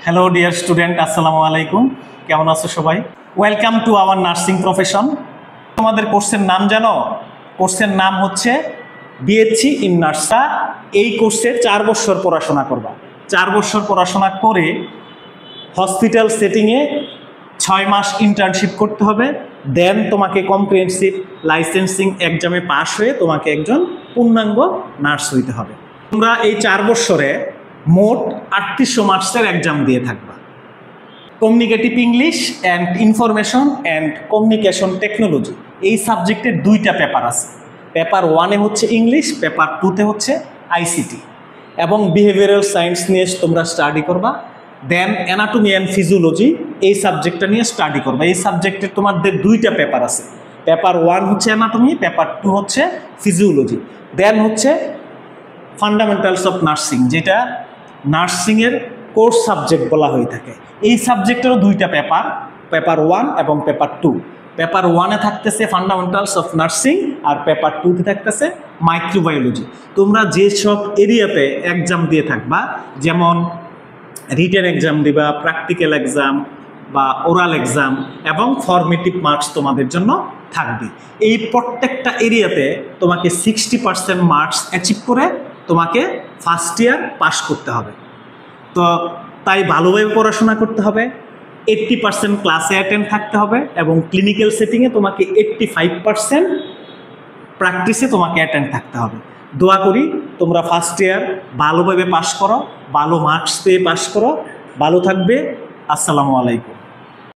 Hello dear student, আসসালামু আলাইকুম। কেমন আছো সবাই? Welcome to our nursing profession. তোমাদের কোর্সের নাম জানো? কোর্সের নাম হচ্ছে বিএসসি ইন নার্সা। এই কোর্সে 4 বছর পড়াশোনা করবা। 4 বছর পড়াশোনা করে হসপিটাল সেটিংয়ে 6 মাস ইন্টার্নশিপ করতে হবে। দেন তোমাকে কম্প্রিহেনসিভ লাইসেন্সিং এক্সামে পাশ হয়ে তোমাকে একজন পূর্ণাঙ্গ নার্স হইতে হবে। তোমরা এই 4 বছরে মোট 3800 মার্কসের এক্সাম দিয়ে থাকবা। Communicative English and information and communication technology এই সাবজেক্টের 2টা পেপার আছে। পেপার 1-এ হচ্ছে ইংলিশ, পেপার 2-তে হচ্ছে আইসিটি এবং বিহেভিয়ারাল সায়েন্স নিয়ে তোমরা স্টাডি করবা। দেন অ্যানাটমি অ্যান্ড ফিজিওলজি এই সাবজেক্টটা নিয়ে স্টাডি করবা। এই সাবজেক্টের তোমাদের 2টা পেপার আছে। পেপার 1 হচ্ছে অ্যানাটমি, পেপার 2 হচ্ছে ফিজিওলজি। দেন হচ্ছে ফান্ডামেন্টালস অফ নার্সিং, যেটা নার্সিংয়ের কোর্স সাবজেক্ট বলা হয়ে থাকে। এই সাবজেক্টেরও 2টা পেপার, পেপার 1 এবং পেপার 2। পেপার 1-এ থাকতেছে ফান্ডামেন্টালস অফ নার্সিং আর পেপার 2-তে থাকতেছে মাইক্রোবায়োলজি। তোমরা যেসব এরিয়াতে এক্সাম দিয়ে থাকবা, যেমন রিটেন এক্সাম দিবা, প্র্যাকটিক্যাল এক্সাম বা ওরাল এক্সাম এবং ফর্মেটিভ মার্কস তোমাদের জন্য থাকবে। এই প্রত্যেকটা এরিয়াতে তোমাকে 60% মার্কস অ্যাচিভ করে তোমাকে ফার্স্ট ইয়ার পাস করতে হবে। তো তাই ভালোভাবে পড়াশোনা করতে হবে, 80% ক্লাসে অ্যাটেন্ড থাকতে হবে এবং ক্লিনিক্যাল সেটিংয়ে তোমাকে 85% প্র্যাকটিসে তোমাকে অ্যাটেন্ড থাকতে হবে। দোয়া করি তোমরা ফার্স্ট ইয়ার ভালোভাবে পাস করো, ভালো মার্কস পেয়ে পাস করো। ভালো থাকবে। আসসালামু আলাইকুম।